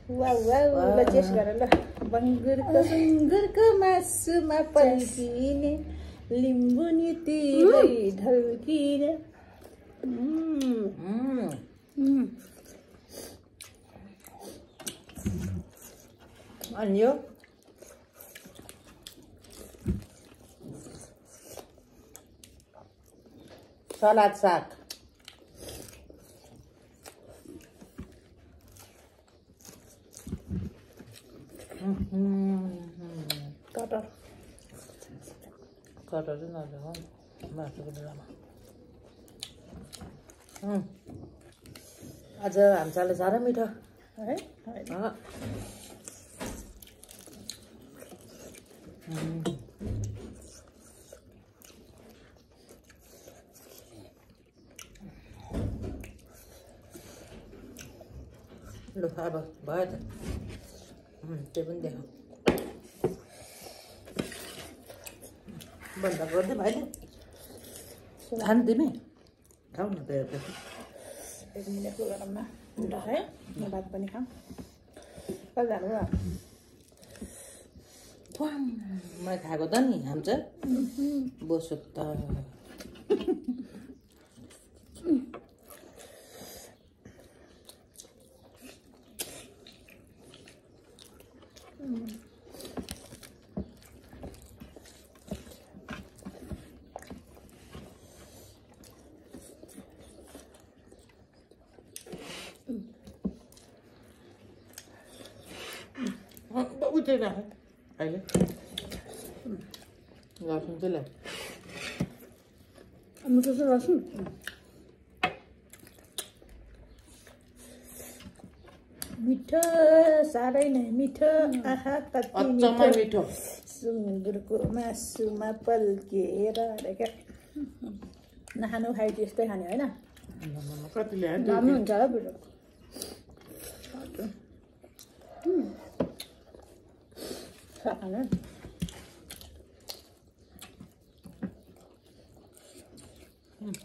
wow wow ल test गर ल बङ्गुरको सुँगुरको मासुमा पल्किने लिम्बू नि तिरै ढल्किने अनि यो सलाद साग कटर चाहिँ नजाऊ मासुको बेलामा आज हाम्रोले साह्रै मिठो है ल अब भयो त त्यो पनि देखाऊ बन्द गर्दै भाइले खानु तिमी खाऊ न त एउटा 1 मिनटको गरममा हुन्छ है म भात पनि खाऊँ कहिले जानु मैले खाएको त नि हाम्रो बोसो त उठेर अहिले लसुन चाहिँ ल मिठो छ लसुन मिठो साह्रै नै मिठो आहा कति मिठो सुँगुरको मासुमा पल्किएर क्या नखानु खाइ त्यस्तै खाने होइन राम्रो हुन्छ होला बुढो खाने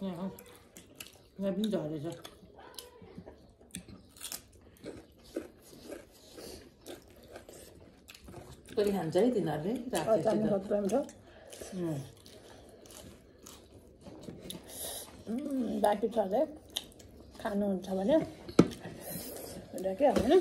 यहाँ पनि झरेछ कति खान्छ है तिनीहरूले बाँकी छ अरे खानुहुन्छ भने के होइन